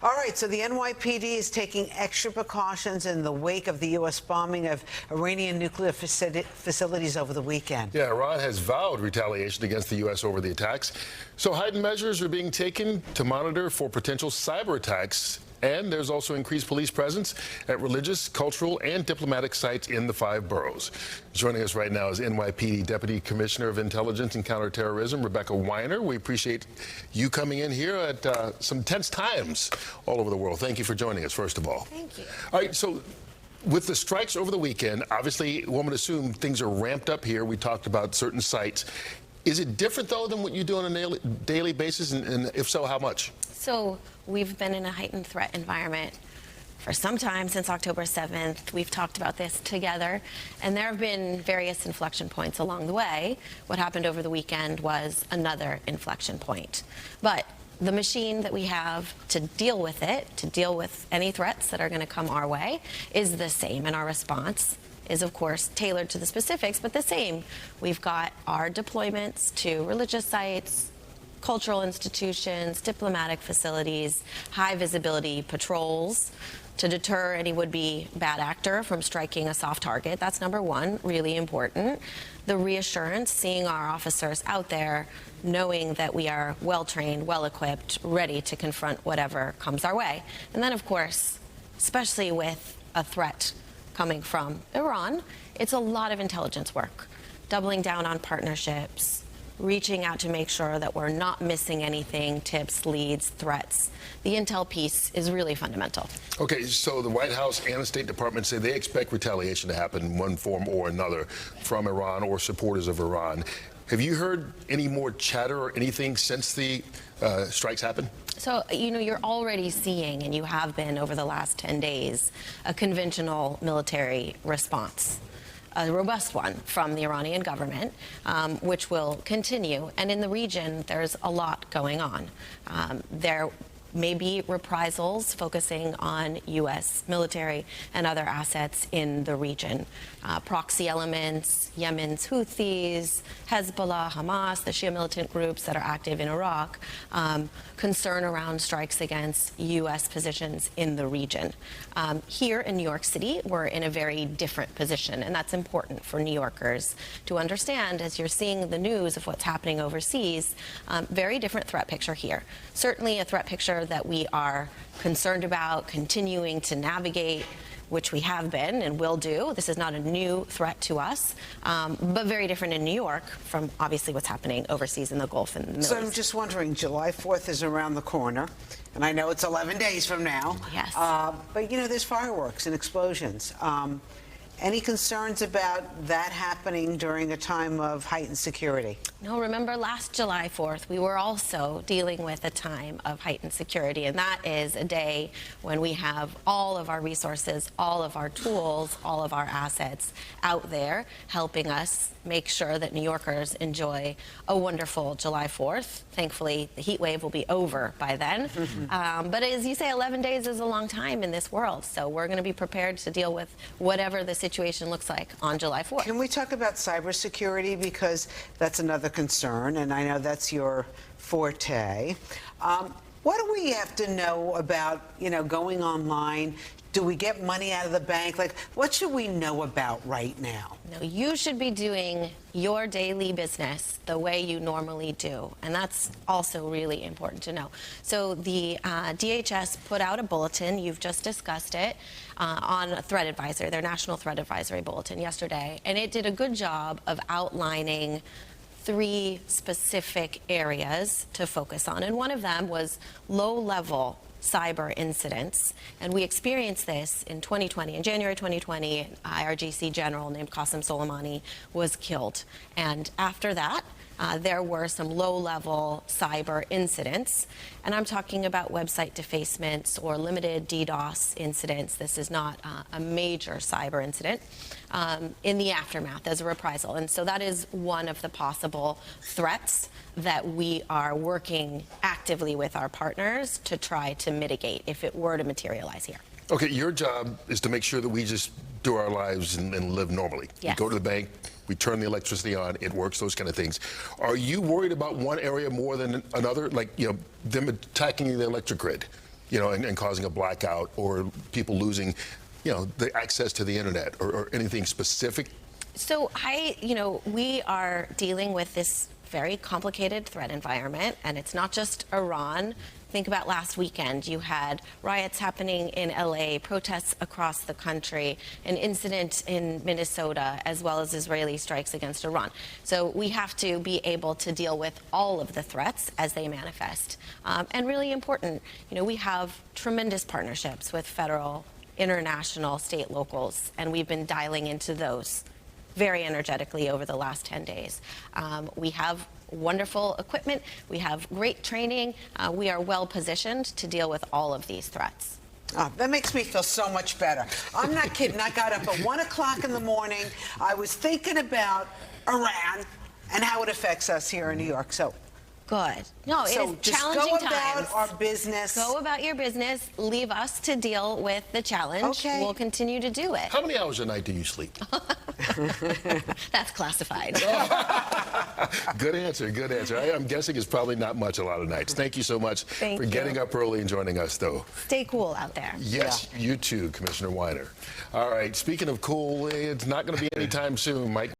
All right, so the NYPD is taking extra precautions in the wake of the U.S. bombing of Iranian nuclear facilities over the weekend. Yeah, Iran has vowed retaliation against the U.S. over the attacks. So heightened measures are being taken to monitor for potential cyber attacks. And there's also increased police presence at religious, cultural, and diplomatic sites in the 5 boroughs. Joining us right now is NYPD Deputy Commissioner of Intelligence and Counterterrorism, Rebecca Weiner. We appreciate you coming in here at some tense times all over the world. Thank you for joining us, first of all. Thank you. All right, so with the strikes over the weekend, obviously, one would assume things are ramped up here. We talked about certain sites. Is it different, though, than what you do on a daily basis? And if so, how much? So we've been in a heightened threat environment for some time, since October 7th. We've talked about this together, and there have been various inflection points along the way. What happened over the weekend was another inflection point. But the machine that we have to deal with it, to deal with any threats that are going to come our way, is the same, and our response is, of course, tailored to the specifics, but the same. We've got our deployments to religious sites, cultural institutions, diplomatic facilities, high visibility patrols to deter any would-be bad actor from striking a soft target. That's number one, really important. The reassurance, seeing our officers out there, knowing that we are well-trained, well-equipped, ready to confront whatever comes our way. And then, of course, especially with a threat coming from Iran, it's a lot of intelligence work, doubling down on partnerships, reaching out to make sure that we're not missing anything, tips, leads, threats. The intel piece is really fundamental. Okay, so the White House and the State Department say they expect retaliation to happen in one form or another from Iran or supporters of Iran. Have you heard any more chatter or anything since the strikes happened? So, you know, you're already seeing, and you have been over the last 10 days, a conventional military response, a robust one from the Iranian government, which will continue. And in the region, there's a lot going on. There may be reprisals focusing on U.S. military and other assets in the region. Proxy elements, Yemen's Houthis, Hezbollah, Hamas, the Shia militant groups that are active in Iraq, concern around strikes against U.S. positions in the region. Here in New York City, we're in a very different position, and that's important for New Yorkers to understand as you're seeing the news of what's happening overseas. Very different threat picture here. Certainly a threat picture that we are concerned about, continuing to navigate, which we have been and will do. This is not a new threat to us, but very different in New York from obviously what's happening overseas in the Gulf and the Middle East. So I'm just wondering, July 4th is around the corner, and I know it's 11 days from now. Yes. But, you know, there's fireworks and explosions. Any concerns about that happening during a time of heightened security? No, remember last July 4th, we were also dealing with a time of heightened security, and that is a day when we have all of our resources, all of our tools, all of our assets out there helping us make sure that New Yorkers enjoy a wonderful July 4th. Thankfully, the heat wave will be over by then. But as you say, 11 days is a long time in this world, so we're going to be prepared to deal with whatever the situation looks like on July 4th. Can we talk about cybersecurity, because that's another concern, and I know that's your forte. What do we have to know about, you know, going online? Do we get money out of the bank? Like, what should we know about right now? No, you should be doing your daily business the way you normally do, and that's also really important to know. So the DHS put out a bulletin, you've just discussed it, on a threat advisor, their National Threat Advisory Bulletin yesterday, and it did a good job of outlining 3 specific areas to focus on, and one of them was low-level cyber incidents, and we experienced this in 2020. In January 2020, an IRGC general named Qasem Soleimani was killed, and after that, there were some low-level cyber incidents, and I'm talking about website defacements or limited DDoS incidents. This is not a major cyber incident in the aftermath as a reprisal, and so that is one of the possible threats that we are working actively with our partners to try to mitigate if it were to materialize here. Okay, your job is to make sure that we just do our lives and live normally. Yes. We go to the bank, we turn the electricity on, it works, those kind of things. Are you worried about one area more than another? Like, you know, them attacking the electric grid? and causing a blackout or people losing, the access to the internet or anything specific? So we are dealing with this very complicated threat environment, and it's not just Iran. Think about last weekend. You had riots happening in LA, protests across the country, an incident in Minnesota, as well as Israeli strikes against Iran. So we have to be able to deal with all of the threats as they manifest. And really important, we have tremendous partnerships with federal, international, state, locals, and we've been dialing into those very energetically over the last 10 days. We have wonderful equipment. We have great training. We are well positioned to deal with all of these threats. Oh, that makes me feel so much better. I'm not kidding. I got up at 1 o'clock in the morning. I was thinking about Iran and how it affects us here in New York. So good. No, it is just challenging go times. about our business. Go about your business. Leave us to deal with the challenge. Okay. We'll continue to do it. How many hours a night do you sleep? That's classified. Good answer. Good answer. I'm guessing it's probably not much a lot of nights. Thank you so much for getting up early and joining us, though. Stay cool out there. Yes, you too, Commissioner Weiner. All right, speaking of cool, it's not going to be anytime soon, Mike.